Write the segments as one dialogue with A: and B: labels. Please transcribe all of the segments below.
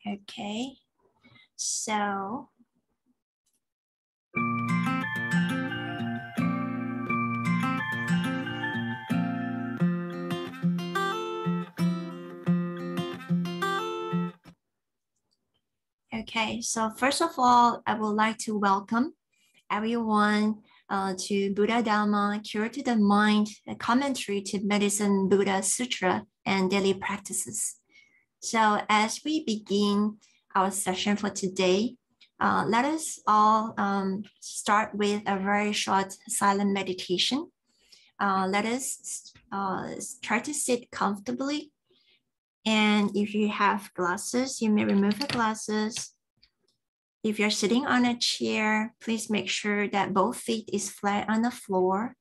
A: Okay, so first of all, I would like to welcome everyone to Buddha Dharma, Cure to the Mind, a commentary to Medicine Buddha Sutra and daily practices. So as we begin our session for today, let us all start with a very short silent meditation. Let us try to sit comfortably. And if you have glasses, you may remove the glasses. If you're sitting on a chair, please make sure that both feet is flat on the floor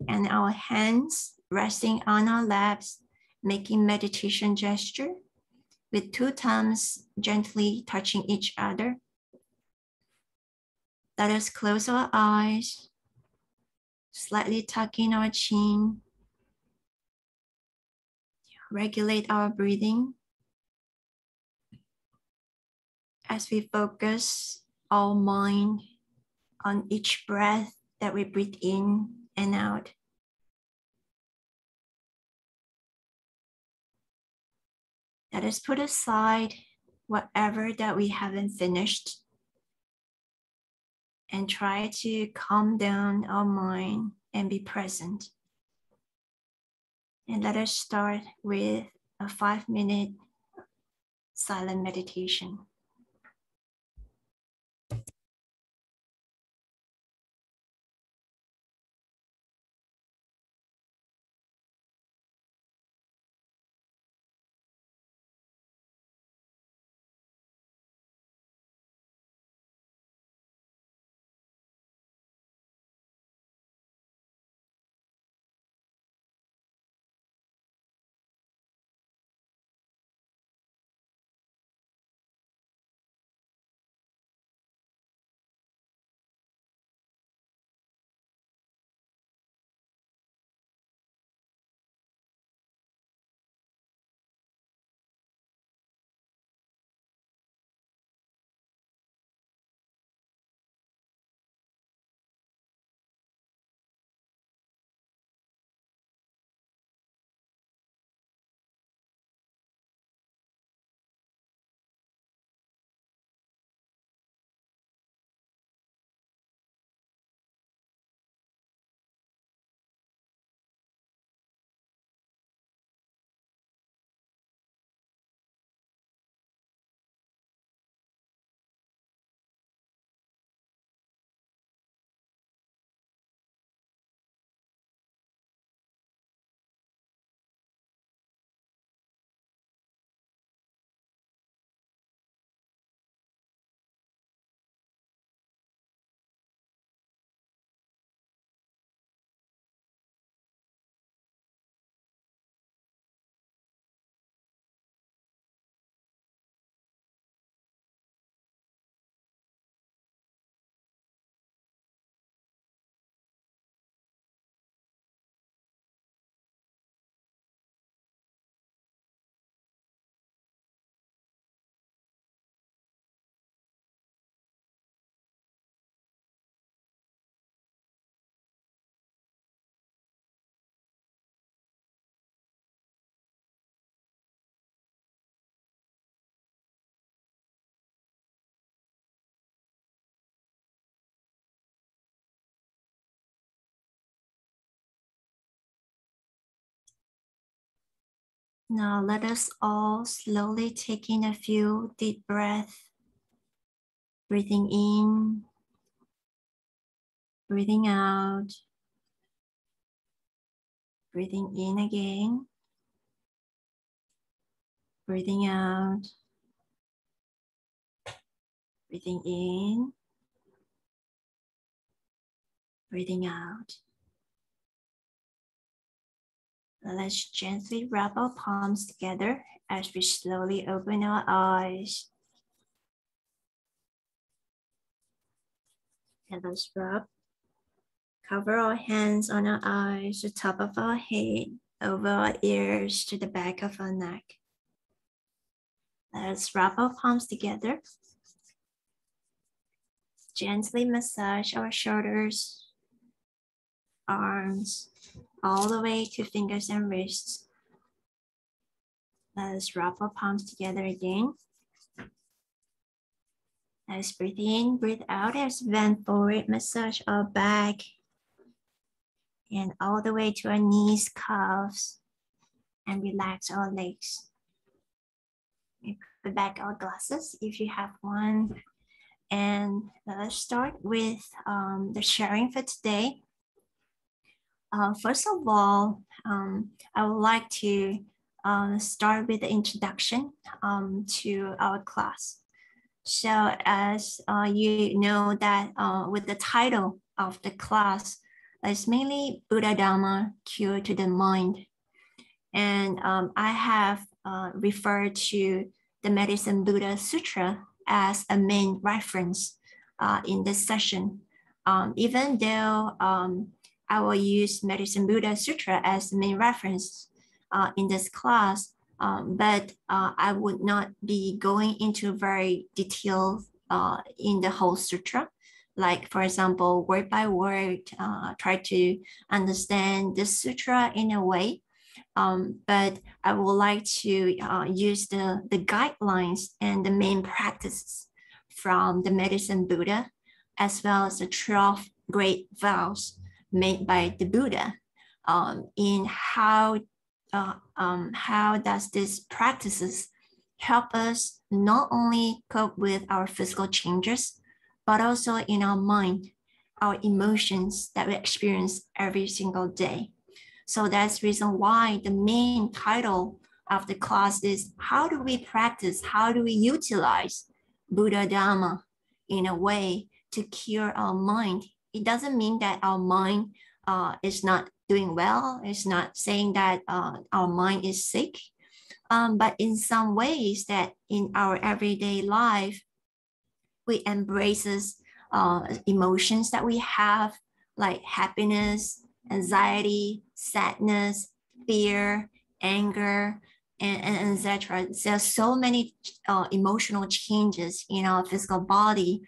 A: and our hands resting on our laps, making meditation gesture with two thumbs gently touching each other. Let us close our eyes, slightly tucking our chin, regulate our breathing as we focus our mind on each breath that we breathe in and out. Let us put aside whatever that we haven't finished and try to calm down our mind and be present. And let us start with a 5-minute silent meditation. Now let us all slowly take in a few deep breaths, breathing in, breathing out, breathing in again, breathing out, breathing in, breathing out. Let's gently wrap our palms together as we slowly open our eyes. And let's rub. Cover our hands on our eyes, the top of our head, over our ears to the back of our neck. Let's wrap our palms together. Gently massage our shoulders, arms, all the way to fingers and wrists. Let's wrap our palms together again. Let's breathe in, breathe out as bend forward, massage our back and all the way to our knees, calves, and relax our legs. We put back our glasses if you have one. And let's start with the sharing for today. First of all, I would like to start with the introduction to our class. So as you know that with the title of the class, it's mainly Buddha Dharma, Cure to the Mind. And I have referred to the Medicine Buddha Sutra as a main reference in this session. Even though I will use Medicine Buddha Sutra as the main reference in this class, but I would not be going into very detailed in the whole sutra. Like, for example, word by word, try to understand the sutra in a way. But I would like to use the guidelines and the main practices from the Medicine Buddha, as well as the 12 great vows made by the Buddha in how does these practices help us not only cope with our physical changes, but also in our mind, our emotions that we experience every single day. So that's the reason why the main title of the class is how do we practice, how do we utilize Buddha Dharma in a way to cure our mind. It doesn't mean that our mind is not doing well. It's not saying that our mind is sick, but in some ways that in our everyday life, we embraces emotions that we have, like happiness, anxiety, sadness, fear, anger, and etc. There are so many emotional changes in our physical body.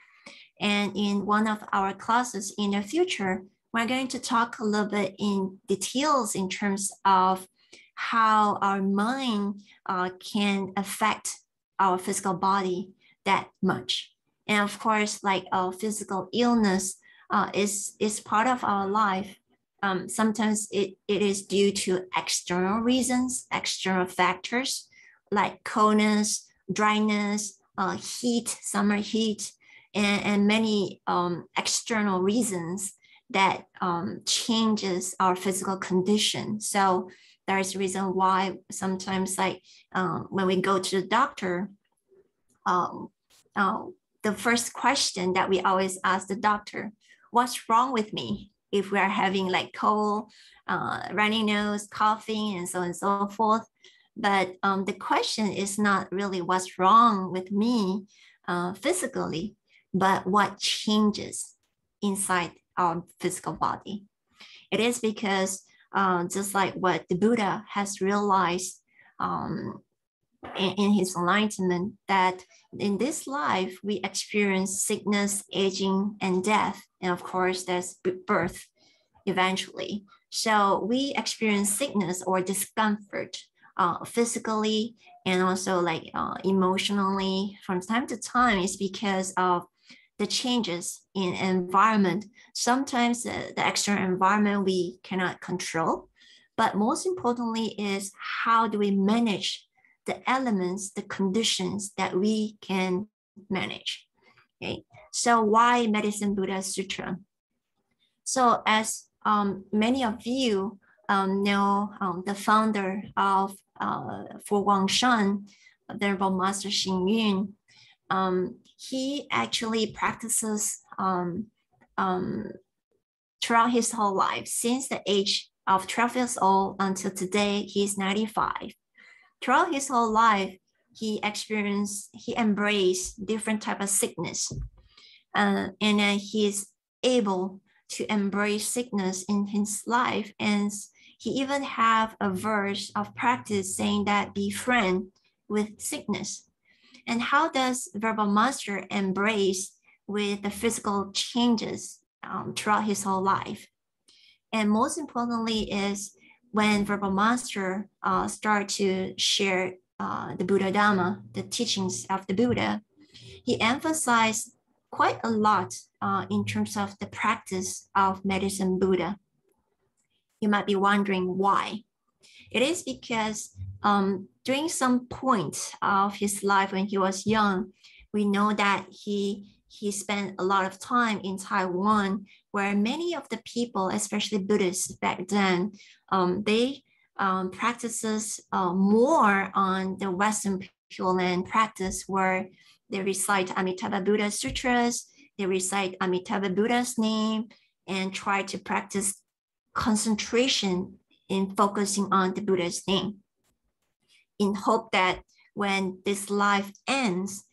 A: And in one of our classes in the future, we're going to talk a little bit in details in terms of how our mind can affect our physical body that much. And of course, like our physical illness is part of our life. Sometimes it is due to external reasons, external factors like coldness, dryness, heat, summer heat, and many external reasons that changes our physical condition. So there's a reason why sometimes like when we go to the doctor, the first question that we always ask the doctor, what's wrong with me? If we are having like cold, runny nose, coughing, and so on and so forth. But the question is not really what's wrong with me physically, but what changes inside our physical body. It is because just like what the Buddha has realized in his enlightenment, that in this life we experience sickness, aging, and death. And of course, there's birth eventually. So we experience sickness or discomfort physically and also like emotionally from time to time. Is because of the changes in environment. Sometimes the external environment we cannot control, but most importantly is how do we manage the elements, the conditions that we can manage. Okay, so why Medicine Buddha Sutra? So as many of you know, the founder of Fu Guangshan, Venerable Master Xing Yun, he actually practices throughout his whole life, since the age of 12 years old until today, he's 95. Throughout his whole life, he embraced different type of sickness. And then he's able to embrace sickness in his life. And he even have a verse of practice saying that be friend with sickness. And how does Verbal Master embrace with the physical changes throughout his whole life? And most importantly is when Verbal Master start to share the Buddha Dhamma, the teachings of the Buddha, he emphasized quite a lot in terms of the practice of medicine Buddha. You might be wondering why. It is because during some point of his life when he was young, we know that he spent a lot of time in Taiwan, where many of the people, especially Buddhists back then, they practices more on the Western Pure Land practice, where they recite Amitabha Buddha Sutras, they recite Amitabha Buddha's name, and try to practice concentration in focusing on the Buddha's name, in hope that when this life ends,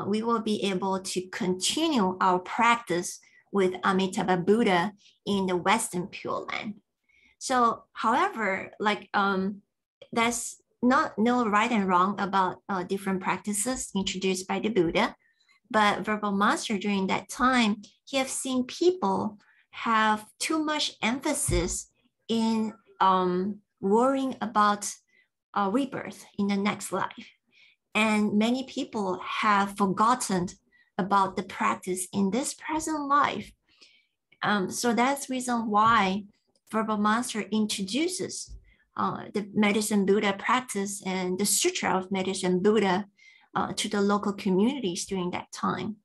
A: we will be able to continue our practice with Amitabha Buddha in the Western Pure Land. So, however, that's no right and wrong about different practices introduced by the Buddha, but Verbal Master during that time, he have seen people have too much emphasis in worrying about rebirth in the next life. And many people have forgotten about the practice in this present life. So that's the reason why Verbal Master introduces the Medicine Buddha practice and the Sutra of Medicine Buddha to the local communities during that time.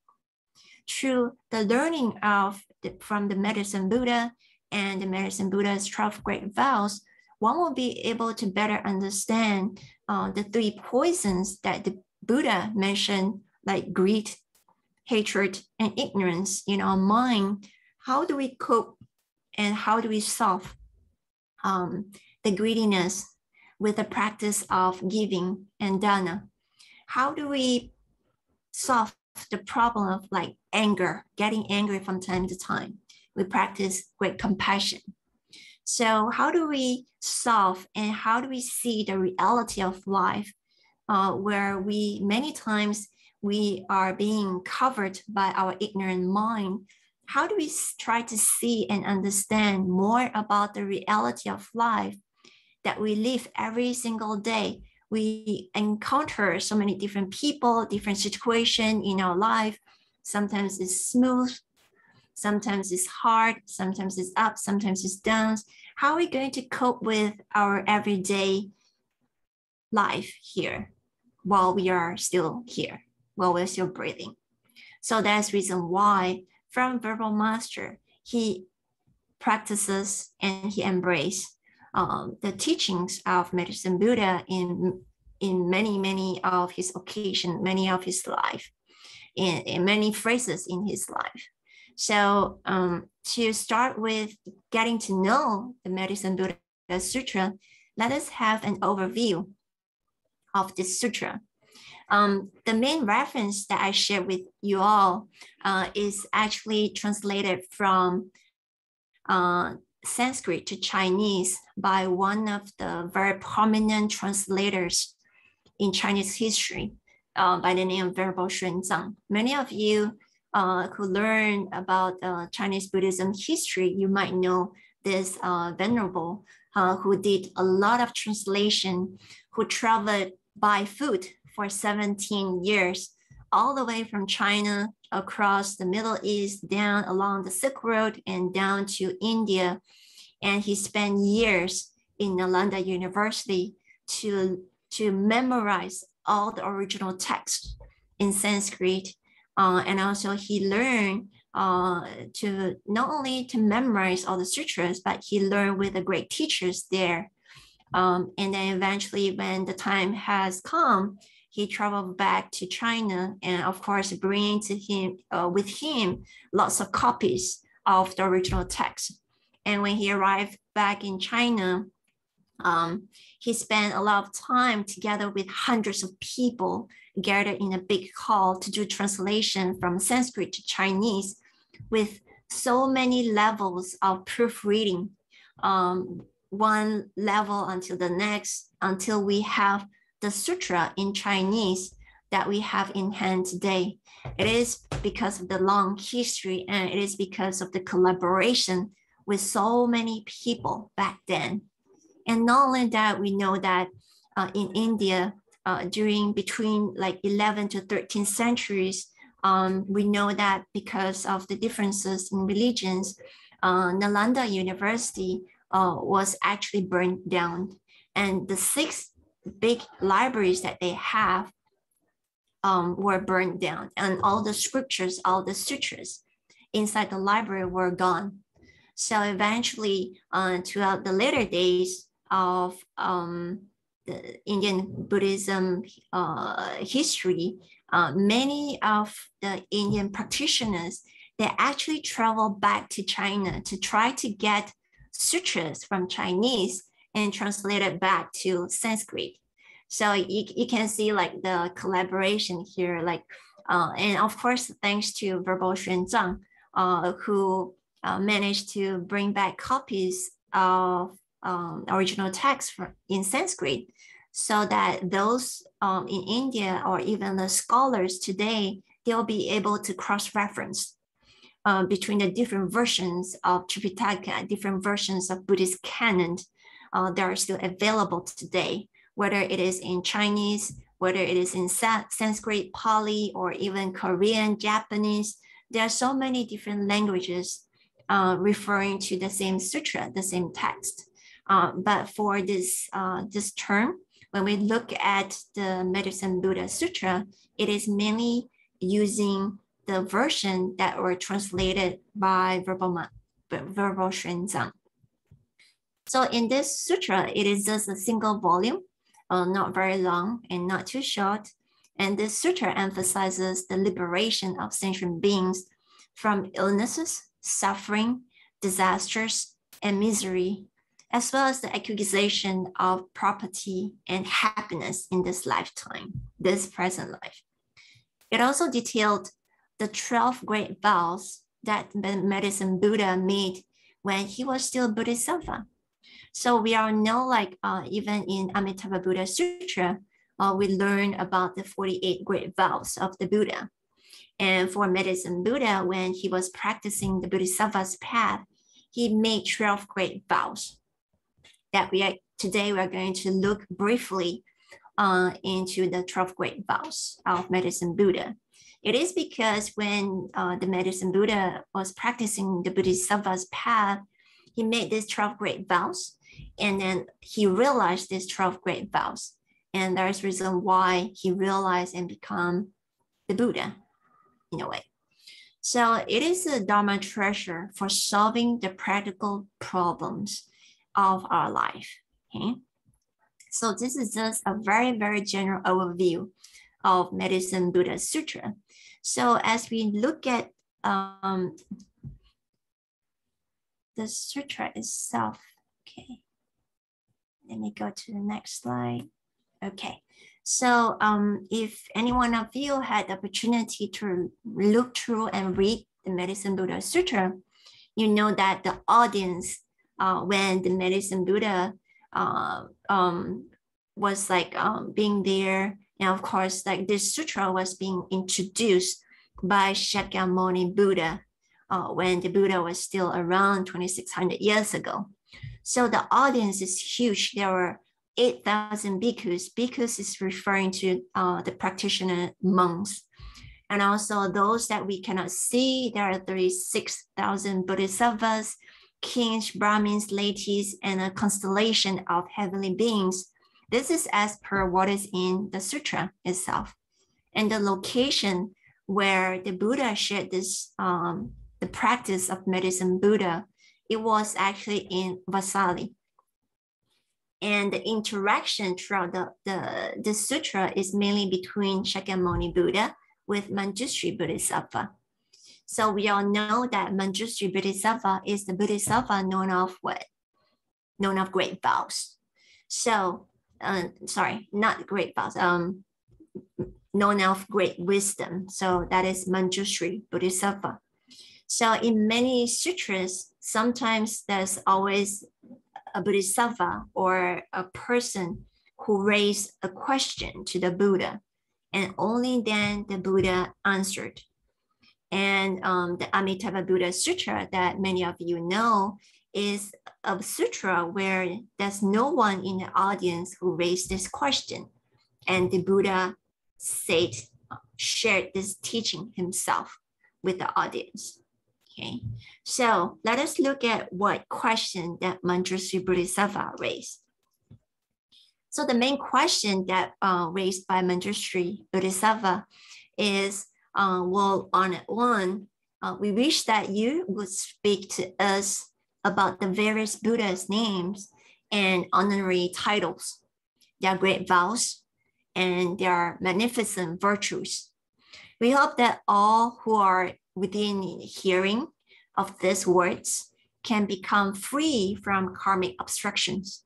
A: Through the learning from the Medicine Buddha and the Medicine Buddha's 12 Great Vows, one will be able to better understand the 3 poisons that the Buddha mentioned, like greed, hatred, and ignorance in our mind. How do we cope and how do we solve the greediness with the practice of giving and dana? How do we solve the problem of like anger, getting angry from time to time? We practice great compassion. So how do we solve and how do we see the reality of life where many times we are being covered by our ignorant mind? How do we try to see and understand more about the reality of life that we live every single day? We encounter so many different people, different situations in our life. Sometimes it's smooth, sometimes it's hard, sometimes it's up, sometimes it's down. How are we going to cope with our everyday life here while we are still here, while we're still breathing? So that's the reason why from Verbal Master, he practices and he embraces the teachings of Medicine Buddha in many of his occasions, many of his life, in many phrases in his life. So to start with getting to know the Medicine Buddha Sutra, let us have an overview of this sutra. The main reference that I share with you all is actually translated from Sanskrit to Chinese by one of the very prominent translators in Chinese history by the name of Venerable Xuanzang. Many of you who learn about Chinese Buddhism history, you might know this Venerable who did a lot of translation, who traveled by foot for 17 years, all the way from China across the Middle East, down along the Silk Road and down to India. And he spent years in Nalanda University to memorize all the original texts in Sanskrit. And also he learned to not only to memorize all the sutras, but he learned with the great teachers there. And then eventually when the time has come, he traveled back to China and of course bringing to him with him lots of copies of the original text. And when he arrived back in China, he spent a lot of time together with hundreds of people gathered in a big hall to do translation from Sanskrit to Chinese with so many levels of proofreading, one level until the next, until we have the sutra in Chinese that we have in hand today. It is because of the long history, and it is because of the collaboration with so many people back then. And not only that, we know that in India, during between like 11th to 13th centuries, we know that because of the differences in religions, Nalanda University was actually burned down. And the 6 big libraries that they have were burned down, and all the scriptures, all the sutras inside the library were gone. So eventually, throughout the later days of the Indian Buddhism history, many of the Indian practitioners, they actually travel back to China to try to get sutras from Chinese and translate it back to Sanskrit. So you can see like the collaboration here, like, and of course, thanks to Verbal Xuanzang, who managed to bring back copies of original text in Sanskrit, so that those in India or even the scholars today, they'll be able to cross-reference between the different versions of Tripitaka, different versions of Buddhist canon that are still available today, whether it is in Chinese, whether it is in Sanskrit, Pali, or even Korean, Japanese. There are so many different languages referring to the same sutra, the same text. But for this term, when we look at the Medicine Buddha Sutra, it is mainly using the version that were translated by Verbal Xuanzang. So in this sutra, it is just a single volume, not very long and not too short. And this sutra emphasizes the liberation of sentient beings from illnesses, suffering, disasters, and misery, as well as the acquisition of property and happiness in this lifetime, this present life. It also detailed the 12 great vows that Medicine Buddha made when he was still Bodhisattva. So we all know, like even in Amitabha Buddha Sutra, we learn about the 48 great vows of the Buddha. And for Medicine Buddha, when he was practicing the Bodhisattva's path, he made 12 great vows that today we are going to look briefly into the 12 great vows of Medicine Buddha. It is because when the Medicine Buddha was practicing the Bodhisattva's path, he made these 12 great vows, and then he realized these 12 great vows. And there's reason why he realized and become the Buddha in a way. So it is a Dharma treasure for solving the practical problems of our life. Okay. So this is just a very, very general overview of Medicine Buddha Sutra. So as we look at the sutra itself, okay, let me go to the next slide. Okay, so if any one of you had the opportunity to look through and read the Medicine Buddha Sutra, you know that the audience, when the Medicine Buddha was like being there, and of course, like this sutra was being introduced by Shakyamuni Buddha when the Buddha was still around 2,600 years ago. So the audience is huge. There were 8,000 bhikkhus. Bhikkhus is referring to the practitioner monks. And also those that we cannot see, there are 36,000 bodhisattvas, kings, brahmins, ladies, and a constellation of heavenly beings. This is as per what is in the sutra itself. And the location where the Buddha shared this, the practice of Medicine Buddha, it was actually in Vasali. And the interaction throughout the sutra is mainly between Shakyamuni Buddha with Manjushri Bodhisattva. So we all know that Manjushri Bodhisattva is the Bodhisattva known of what? Known of great vows. So, sorry, not great vows, known of great wisdom. So that is Manjushri Bodhisattva. So in many sutras, sometimes there's always a bodhisattva or a person who raised a question to the Buddha. And only then the Buddha answered. And the Amitabha Buddha Sutra that many of you know is a sutra where there's no one in the audience who raised this question. And the Buddha shared this teaching himself with the audience. Okay, so let us look at what question that Manjushri Bodhisattva raised. So the main question that raised by Manjushri Bodhisattva is, well, on one, we wish that you would speak to us about the various Buddha's names and honorary titles, their great vows, and their magnificent virtues. We hope that all who are within hearing of these words can become free from karmic obstructions.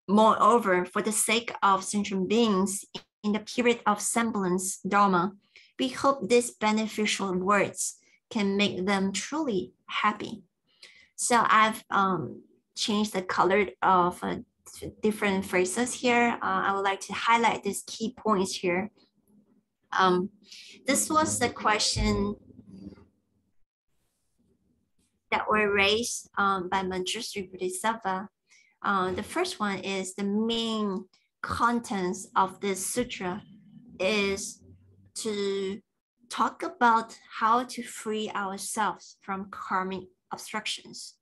A: Moreover, for the sake of sentient beings in the period of semblance Dharma, we hope these beneficial words can make them truly happy. So I've changed the color of different phrases here. I would like to highlight these key points here. This was the question that were raised by Manjushri Bodhisattva. The first one is the main contents of this sutra is to talk about how to free ourselves from karmic obstructions.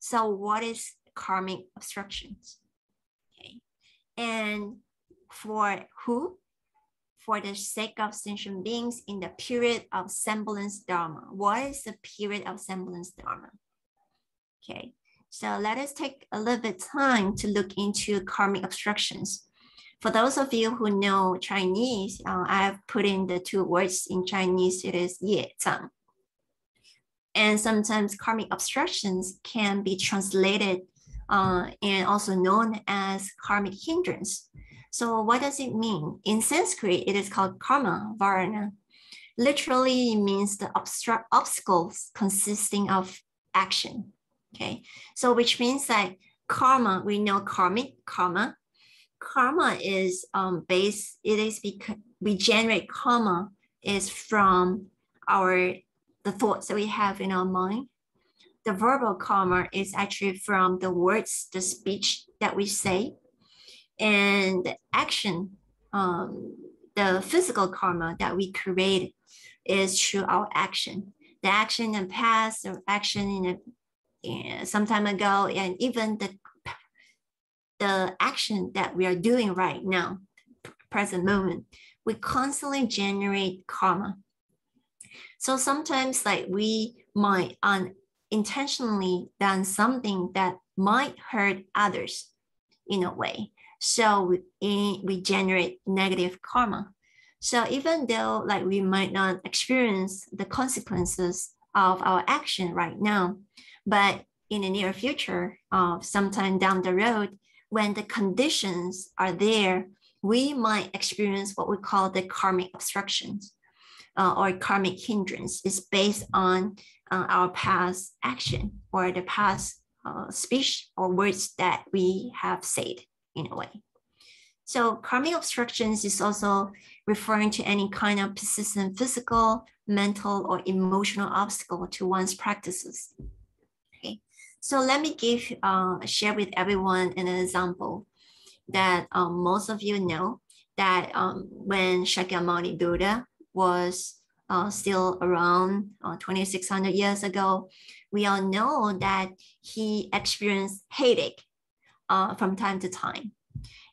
A: So what is karmic obstructions? Okay. And for who? For the sake of sentient beings in the period of semblance Dharma. What is the period of semblance Dharma? Okay, so let us take a little bit time to look into karmic obstructions. For those of you who know Chinese, I have put in the two words in Chinese. It is 业障. And sometimes karmic obstructions can be translated and also known as karmic hindrance. So what does it mean? In Sanskrit, it is called karma varana. Literally means the obstacles consisting of action. Okay, so which means that karma, we know karmic karma. Karma is based, it is because we generate karma is from the thoughts that we have in our mind. The verbal karma is actually from the words, the speech that we say. And the action, the physical karma that we create is through our action. The action in the past, or action in some time ago, and even the action that we are doing right now, present moment, we constantly generate karma. So sometimes like we might unintentionally done something that might hurt others in a way. So we generate negative karma. So even though like we might not experience the consequences of our action right now, but in the near future, sometime down the road, when the conditions are there, we might experience what we call the karmic obstructions or karmic hindrance. Is based on our past action or the past speech or words that we have said in a way. So karmic obstructions is also referring to any kind of persistent physical, mental, or emotional obstacle to one's practices. Okay, so let me share with everyone an example that most of you know that when Shakyamuni Buddha was still around 2,600 years ago, we all know that he experienced headache from time to time.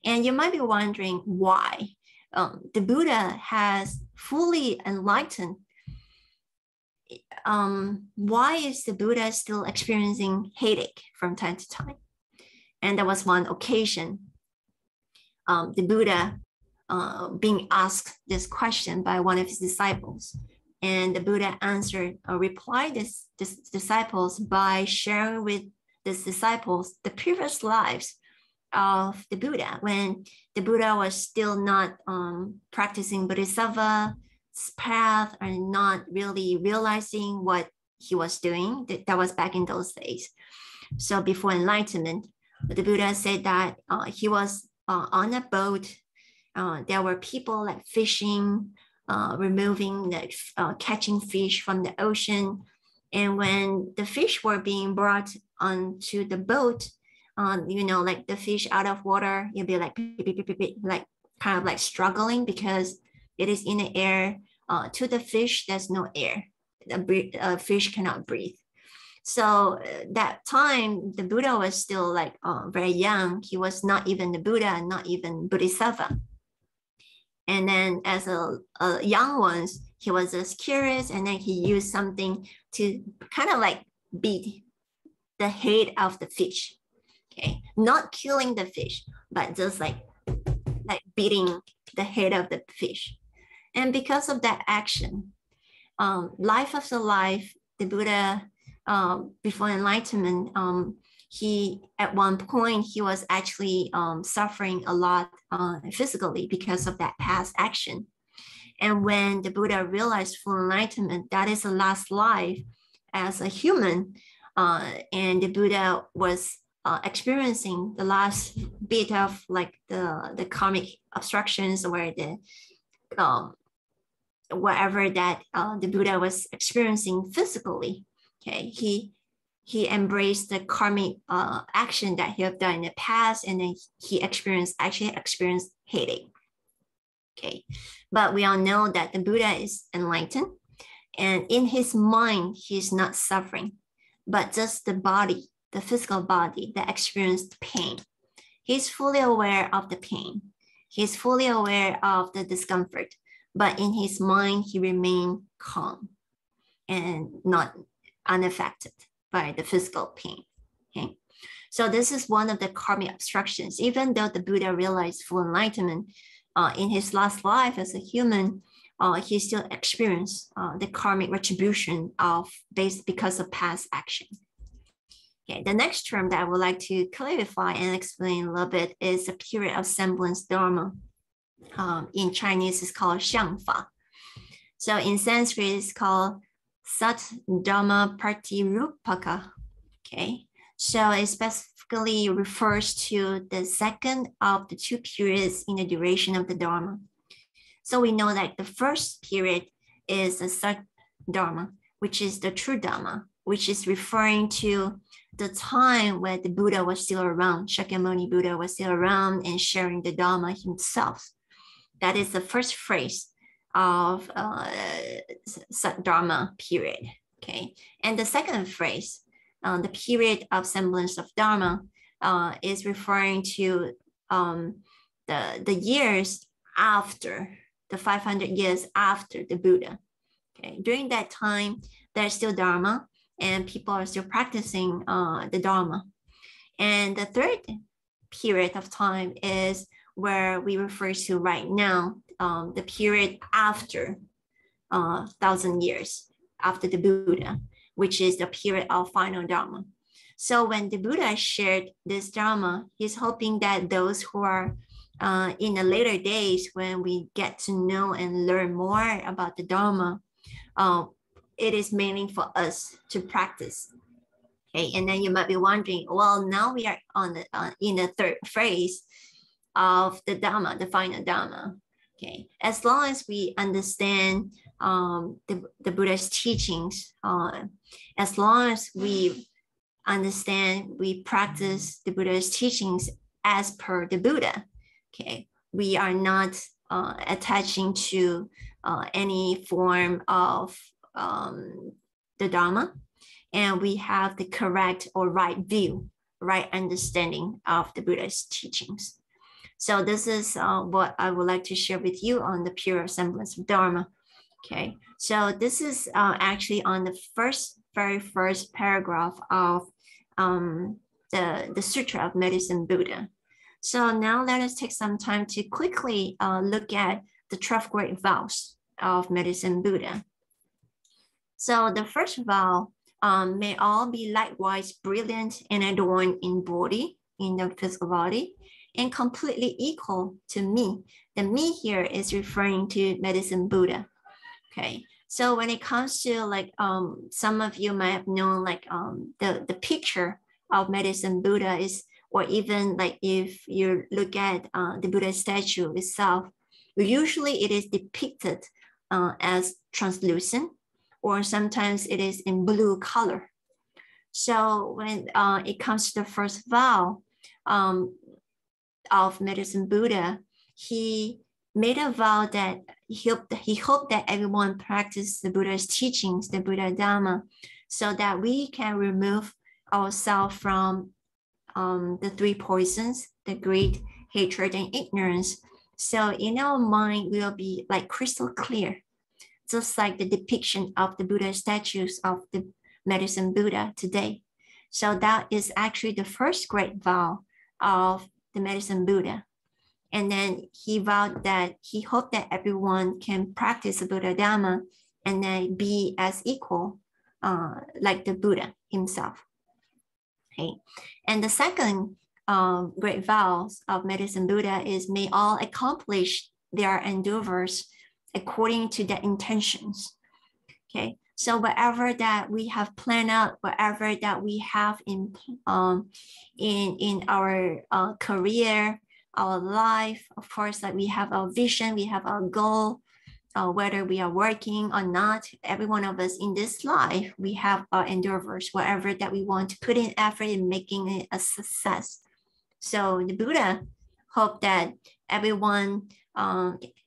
A: And you might be wondering why. The Buddha has fully enlightened. Why is the Buddha still experiencing headache from time to time? And there was one occasion, the Buddha being asked this question by one of his disciples. And the Buddha answered or replied this disciples by sharing with these disciples the previous lives of the Buddha when the Buddha was still not practicing Bodhisattva's path and not really realizing what he was doing. That was back in those days. So before enlightenment, the Buddha said that he was on a boat There were people like fishing, removing the catching fish from the ocean. And when the fish were being brought onto the boat, like the fish out of water, you'll be like, like kind of like struggling because it is in the air. To the fish, there's no air. The fish cannot breathe. So that time, the Buddha was still like very young. He was not even the Buddha, not even Bodhisattva. And then as a young ones, he was just curious, and then he used something to kind of like beat the head of the fish. Okay, not killing the fish, but just like beating the head of the fish. And because of that action, life after life, the Buddha, before enlightenment, he at one point he was actually suffering a lot physically because of that past action. And when the Buddha realized full enlightenment, that is the last life as a human, and the Buddha was experiencing the last bit of like the karmic obstructions, where the whatever that the Buddha was experiencing physically. Okay, he embraced the karmic action that he had done in the past, and then he actually experienced headache. Okay, but we all know that the Buddha is enlightened, and in his mind, he's not suffering, but just the body, the physical body that experienced pain. He's fully aware of the pain. He's fully aware of the discomfort, but in his mind, he remained calm and not unaffected by the physical pain. Okay, so this is one of the karmic obstructions. Even though the Buddha realized full enlightenment in his last life as a human, he still experienced the karmic retribution because of past action. Okay, the next term that I would like to clarify and explain a little bit is the period of semblance dharma. In Chinese, it's called Xiangfa. So in Sanskrit, it's called Sat Dharma Pratirupaka. Okay, so it specifically refers to the second of the two periods in the duration of the Dharma. So we know that the first period is the Sat Dharma, which is the true Dharma, which is referring to the time where the Buddha was still around, Shakyamuni Buddha was still around and sharing the Dharma himself. That is the first phrase of Dharma period. Okay, and the second phrase, the period of semblance of Dharma, is referring to the years after, the 500 years after the Buddha. Okay, during that time, there's still Dharma, and people are still practicing the Dharma. And the third period of time is where we refer to right now, the period after 1,000 years after the Buddha, which is the period of final Dharma. So when the Buddha shared this Dharma, he's hoping that those who are in the later days, when we get to know and learn more about the Dharma, it is mainly for us to practice. Okay, and then you might be wondering, well, now we are in the third phase of the Dharma, the final Dharma. Okay, as long as we understand the Buddha's teachings, as long as we understand, we practice the Buddha's teachings as per the Buddha, okay, we are not attaching to any form of the Dharma, and we have the correct or right view, right understanding of the Buddha's teachings. So this is what I would like to share with you on the pure semblance of Dharma. Okay, so this is actually on the very first paragraph of the Sutra of Medicine Buddha. So now let us take some time to quickly look at the 12 great vows of Medicine Buddha. So the first vow, may all be likewise brilliant and adorned in body, in the physical body, and completely equal to me. The me here is referring to Medicine Buddha. Okay, so when it comes to like some of you might have known like the picture of Medicine Buddha is or even like if you look at the Buddha statue itself, usually it is depicted as translucent, or sometimes it is in blue color. So when it comes to the first vow of Medicine Buddha, he made a vow that he hoped that everyone practiced the Buddha's teachings, the Buddha Dhamma, so that we can remove ourselves from the three poisons, the greed, hatred, and ignorance. So in our mind, we'll be like crystal clear, just like the depiction of the Buddha statues of the Medicine Buddha today. So that is actually the first great vow of the Medicine Buddha. And then he vowed that he hoped that everyone can practice the Buddha Dhamma and then be as equal like the Buddha himself. Okay. And the second great vows of Medicine Buddha is may all accomplish their endeavors according to their intentions. Okay. So whatever that we have planned out, whatever that we have in our career, our life, of course, like we have our vision, we have our goal, whether we are working or not, every one of us in this life, we have our endeavors, whatever that we want to put in effort in making it a success. So the Buddha hoped that everyone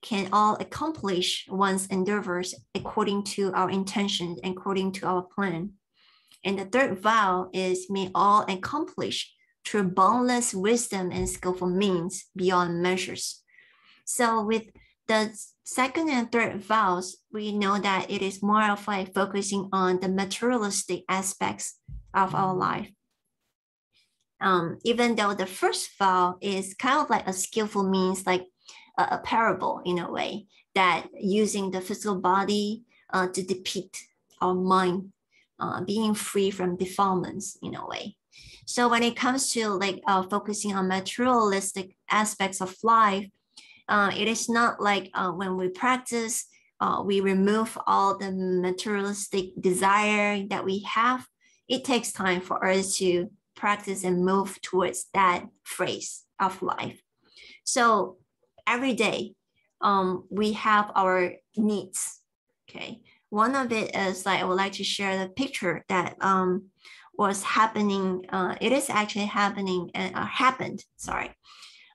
A: can all accomplish one's endeavors according to our intentions, according to our plan. And the third vow is may all accomplish through boundless wisdom and skillful means beyond measures. So with the second and third vows, we know that it is more of like focusing on the materialistic aspects of our life. Even though the first vow is kind of like a skillful means, like a parable in a way, that using the physical body to depict our mind being free from defilements in a way. So when it comes to like focusing on materialistic aspects of life, it is not like when we practice, we remove all the materialistic desire that we have. It takes time for us to practice and move towards that phase of life. So every day, we have our needs. Okay, one of it is like I would like to share the picture that was happening. It is actually happening happened. Sorry.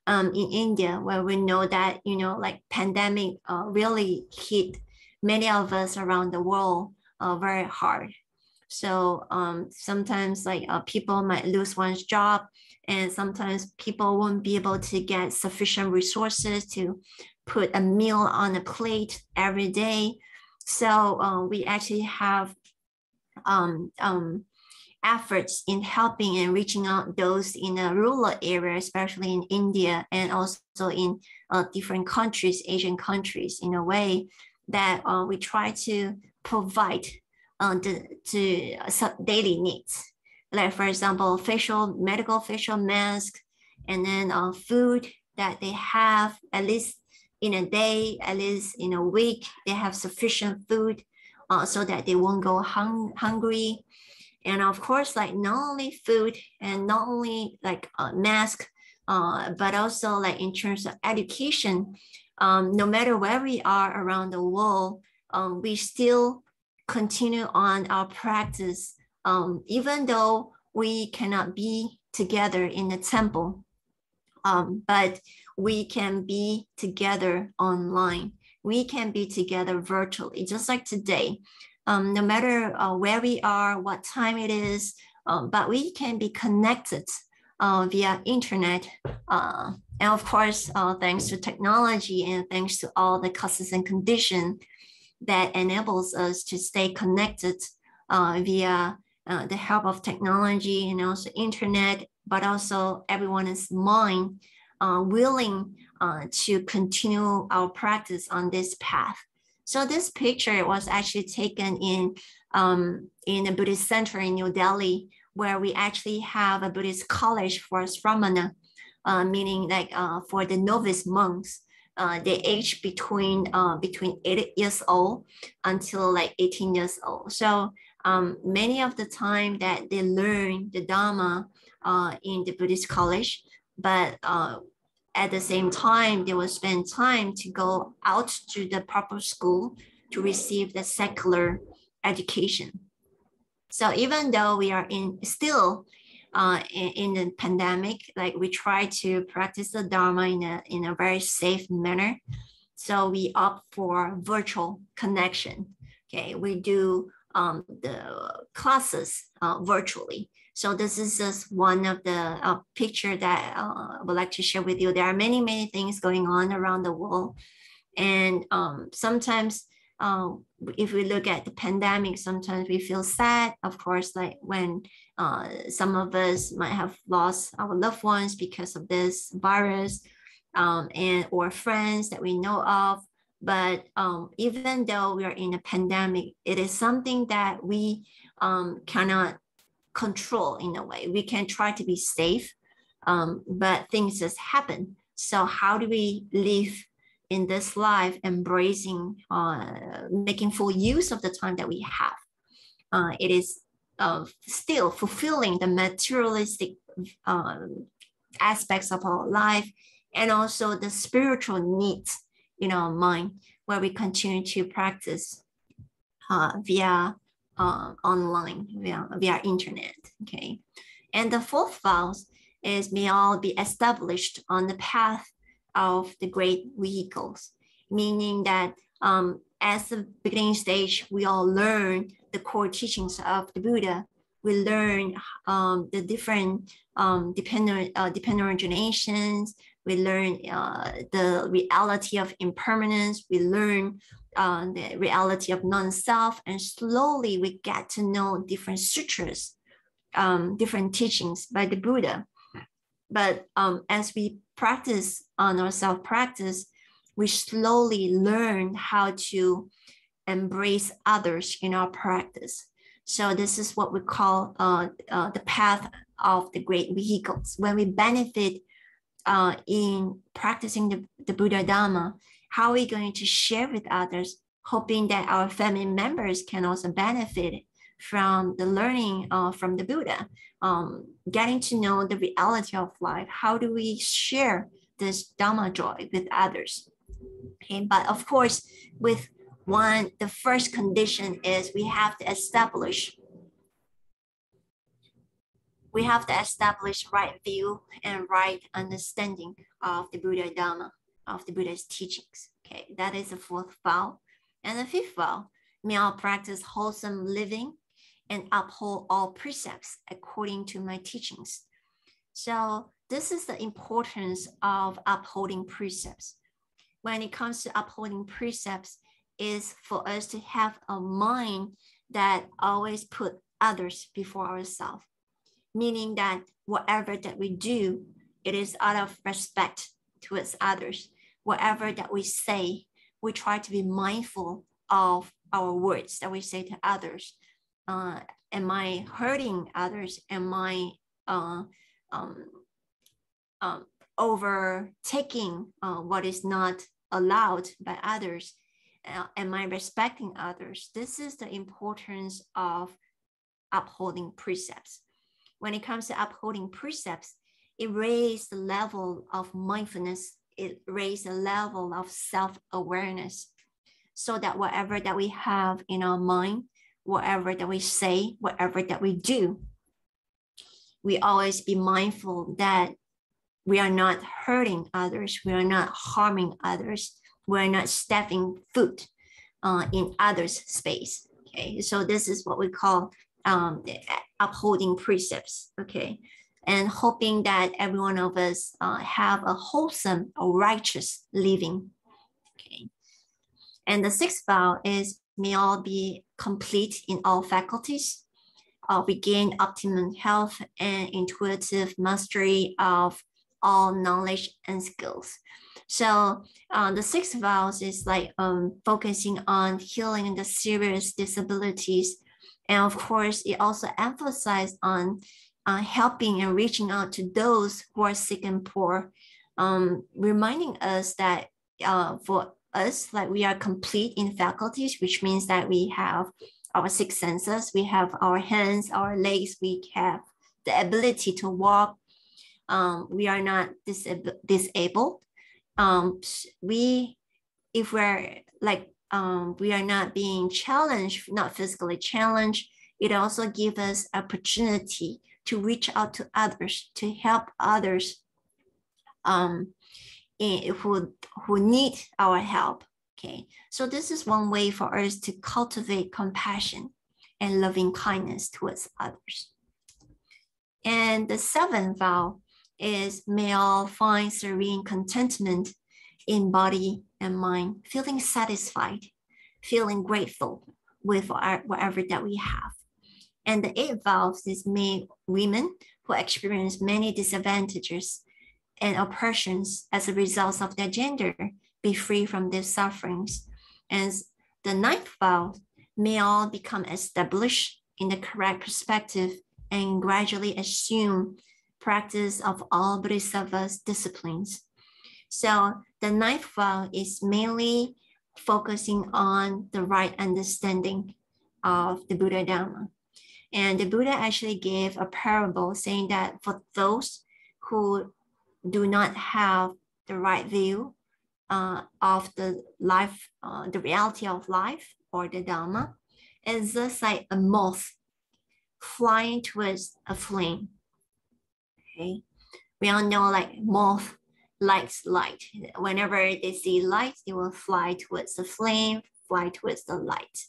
A: In India, where we know that, you know, like pandemic really hit many of us around the world very hard. So sometimes like people might lose one's job, and sometimes people won't be able to get sufficient resources to put a meal on a plate every day. So we actually have efforts in helping and reaching out those in a rural area, especially in India and also in different countries, Asian countries, in a way that we try to provide the daily needs. Like for example, medical facial mask, and then food that they have at least in a day, at least in a week, they have sufficient food so that they won't go hungry. And of course, like not only food and not only like a mask, but also like in terms of education, no matter where we are around the world, we still continue on our practice, even though we cannot be together in the temple, but we can be together online. We can be together virtually, just like today. No matter where we are, what time it is, but we can be connected via internet. And of course, thanks to technology and thanks to all the causes and conditions that enables us to stay connected via the help of technology and also internet, but also everyone's mind willing to continue our practice on this path. So this picture was actually taken in a Buddhist center in New Delhi, where we actually have a Buddhist college for Sramana, meaning like for the novice monks. They age between 8 years old until like 18 years old. So many of the time that they learn the Dhamma in the Buddhist college, but at the same time, they will spend time to go out to the proper school to receive the secular education. So even though we are still in the pandemic, like we try to practice the Dharma in a very safe manner. So we opt for virtual connection. Okay, we do the classes virtually. So this is just one of the picture that I would like to share with you. There are many, many things going on around the world. And sometimes if we look at the pandemic, sometimes we feel sad, of course, like when some of us might have lost our loved ones because of this virus, and or friends that we know of. But even though we are in a pandemic, it is something that we cannot control in a way. We can try to be safe, but things just happen. So how do we live in this life, embracing, making full use of the time that we have? It is still fulfilling the materialistic aspects of our life, and also the spiritual needs in our mind, where we continue to practice via online, via internet. Okay, and the fourth vow is may all be established on the path of the great vehicles, meaning that as the beginning stage, we all learn the core teachings of the Buddha. We learn the different dependent originations. We learn the reality of impermanence. We learn the reality of non-self, and slowly we get to know different sutras, different teachings by the Buddha. But as we practice on our self-practice, we slowly learn how to embrace others in our practice. So this is what we call the path of the great vehicles. When we benefit in practicing the Buddha Dhamma, how are we going to share with others, hoping that our family members can also benefit from the learning from the Buddha, getting to know the reality of life? How do we share this Dhamma joy with others? Okay, but of course, with the first condition is we have to establish right view and right understanding of the Buddha Dhamma, of the Buddha's teachings. Okay, that is the fourth vow. And the fifth vow, Miao practice wholesome living and uphold all precepts according to my teachings. So this is the importance of upholding precepts. When it comes to upholding precepts, is for us to have a mind that always put others before ourselves, meaning that whatever that we do, it is out of respect towards others. Whatever that we say, we try to be mindful of our words that we say to others. Am I hurting others? Am I overtaking what is not allowed by others? Am I respecting others? This is the importance of upholding precepts. When it comes to upholding precepts, it raises the level of mindfulness. It raises the level of self-awareness, so that whatever that we have in our mind, whatever that we say, whatever that we do, we always be mindful that we are not hurting others, we are not harming others, we are not stepping foot in others' space. Okay, so this is what we call upholding precepts. Okay, and hoping that every one of us have a wholesome or righteous living. Okay, and the sixth vow is may all be complete in all faculties. We gain optimum health and intuitive mastery of all knowledge and skills. So the sixth vows is like focusing on healing the serious disabilities. And of course, it also emphasizes on helping and reaching out to those who are sick and poor, reminding us that for us, like we are complete in faculties, which means that we have our six senses, we have our hands, our legs, we have the ability to walk. We are not disabled. If we're like, we are not being challenged, not physically challenged, it also gives us opportunity to reach out to others, to help others who need our help. Okay, so this is one way for us to cultivate compassion and loving kindness towards others. And the seventh vow is, may all find serene contentment in body and mind, feeling satisfied, feeling grateful with whatever that we have. And the eighth vow is, may women who experience many disadvantages and oppressions as a result of their gender be free from their sufferings. And the ninth vow, may all become established in the correct perspective and gradually assume practice of all Bodhisattva's disciplines. So the ninth vow is mainly focusing on the right understanding of the Buddha Dharma. And the Buddha actually gave a parable saying that for those who do not have the right view of the life, the reality of life or the Dharma, it's just like a moth flying towards a flame. Okay, we all know like moth likes light. Whenever they see light, they will fly towards the flame, fly towards the light.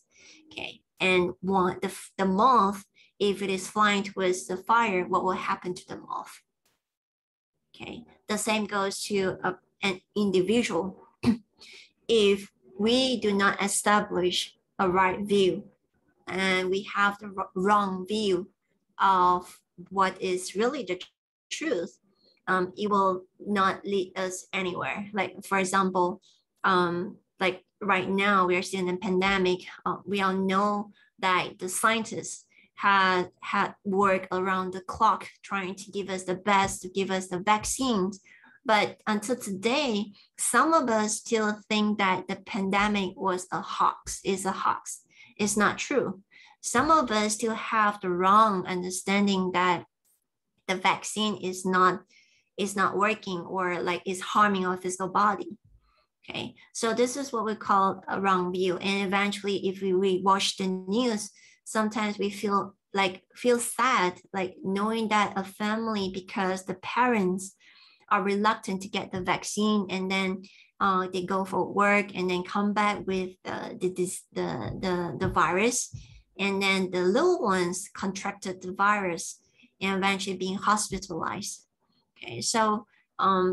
A: Okay, and the moth, if it is flying towards the fire, what will happen to the moth? Okay, the same goes to an individual. If we do not establish a right view and we have the wrong view of what is really the truth, it will not lead us anywhere. Like, for example, like right now we are still in a pandemic. We all know that the scientists had worked around the clock trying to give us the best, to give us the vaccines. But until today, some of us still think that the pandemic was a hoax, is a hoax. It's not true. Some of us still have the wrong understanding that the vaccine is not working or like is harming our physical body. Okay, so this is what we call a wrong view. And eventually, if we watch the news, sometimes we feel sad, like knowing that a family, because the parents are reluctant to get the vaccine, and then they go for work and then come back with the virus, and then the little ones contracted the virus and eventually being hospitalized. Okay, so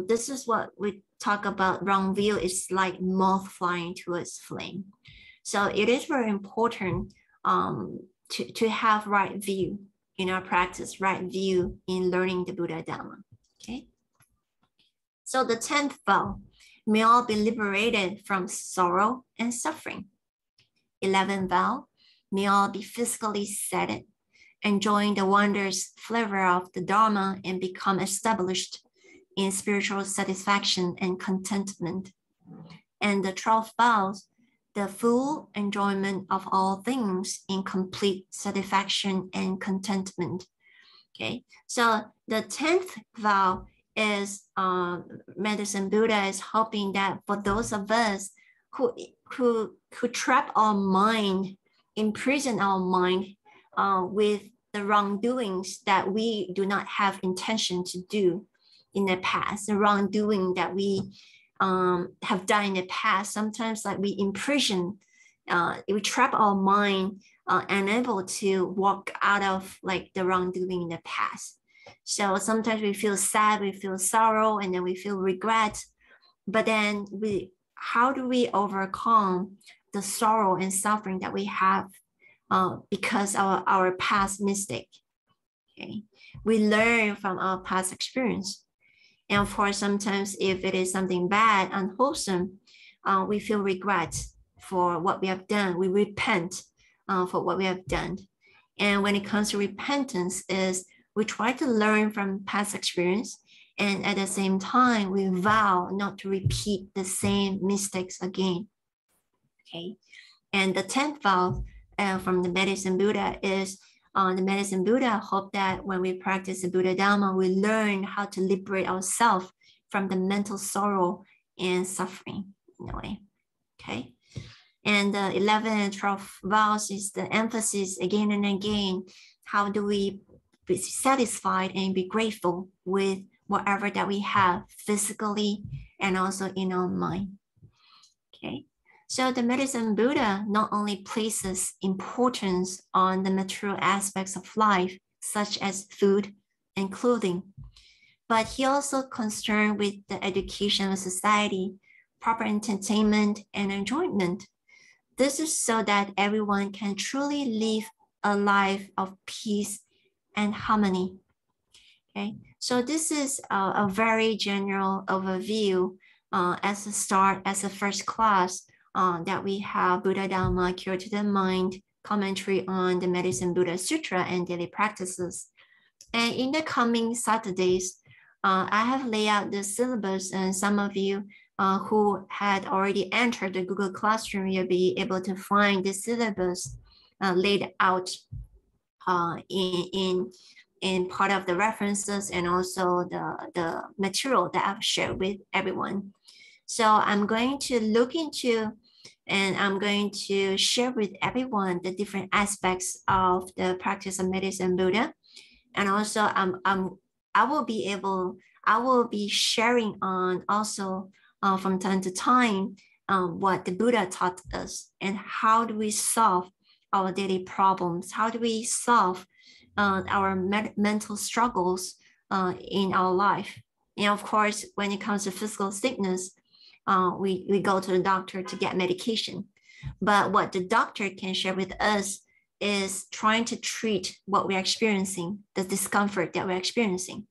A: this is what we talk about. Wrong view is like moth flying towards flame. So it is very important to have right view in our practice, right view in learning the Buddha Dharma. Okay. So the 10th vow, may all be liberated from sorrow and suffering. 11th vow, may all be physically sated, enjoying the wondrous flavor of the Dharma and become established in spiritual satisfaction and contentment. And the 12th vow, the full enjoyment of all things in complete satisfaction and contentment. Okay, so the 10th vow is Medicine Buddha is hoping that for those of us who trap our mind, imprison our mind with the wrongdoings that we do not have intention to do in the past, the wrongdoing that we have done in the past. Sometimes like we imprison, we trap our mind, unable to walk out of like the wrongdoing in the past. So sometimes we feel sad, we feel sorrow, and then we feel regret. But then how do we overcome the sorrow and suffering that we have because of our past mistake? Okay, we learn from our past experience. And of course, sometimes if it is something bad, unwholesome, we feel regret for what we have done. We repent for what we have done. And when it comes to repentance, is we try to learn from past experience, and at the same time, we vow not to repeat the same mistakes again. Okay, and the 10th vow from the Medicine Buddha is the medicine Buddha hope that when we practice the Buddha Dharma, we learn how to liberate ourselves from the mental sorrow and suffering in a way. Okay. And the 11 and 12 vows is the emphasis again and again. How do we be satisfied and be grateful with whatever that we have physically and also in our mind? Okay. So the medicine Buddha not only places importance on the material aspects of life, such as food and clothing, but he also concerned with the education of society, proper entertainment and enjoyment. This is so that everyone can truly live a life of peace and harmony. Okay, so this is a very general overview as a start, as a first class that we have Buddha Dharma, Cure to the Mind, commentary on the Medicine Buddha Sutra and daily practices. And in the coming Saturdays, I have laid out the syllabus, and some of you who had already entered the Google Classroom, you'll be able to find the syllabus laid out in part of the references and also the material that I've shared with everyone. So I'm going to look into and I'm going to share with everyone the different aspects of the practice of medicine Buddha. And also I will be sharing on also from time to time what the Buddha taught us and how do we solve our daily problems? How do we solve our mental struggles in our life? And of course, when it comes to physical sickness, we go to the doctor to get medication. But what the doctor can share with us is trying to treat what we're experiencing, the discomfort that we're experiencing.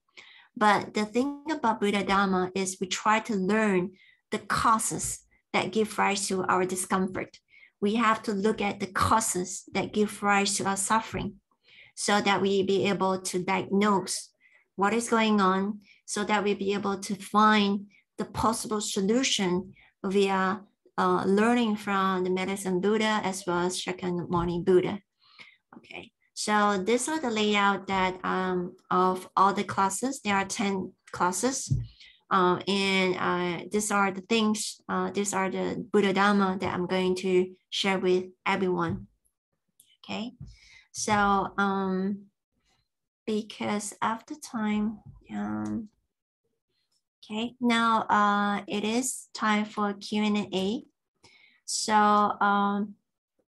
A: But the thing about Buddha Dharma is we try to learn the causes that give rise to our discomfort. We have to look at the causes that give rise to our suffering so that we be able to diagnose what is going on, so that we be able to find the possible solution via learning from the medicine Buddha as well as Shakyamuni Buddha. Okay, so these are the layout that of all the classes. There are 10 classes. And these are the things, these are the Buddha Dharma that I'm going to share with everyone. Okay, so because of the time, okay, now it is time for Q&A. So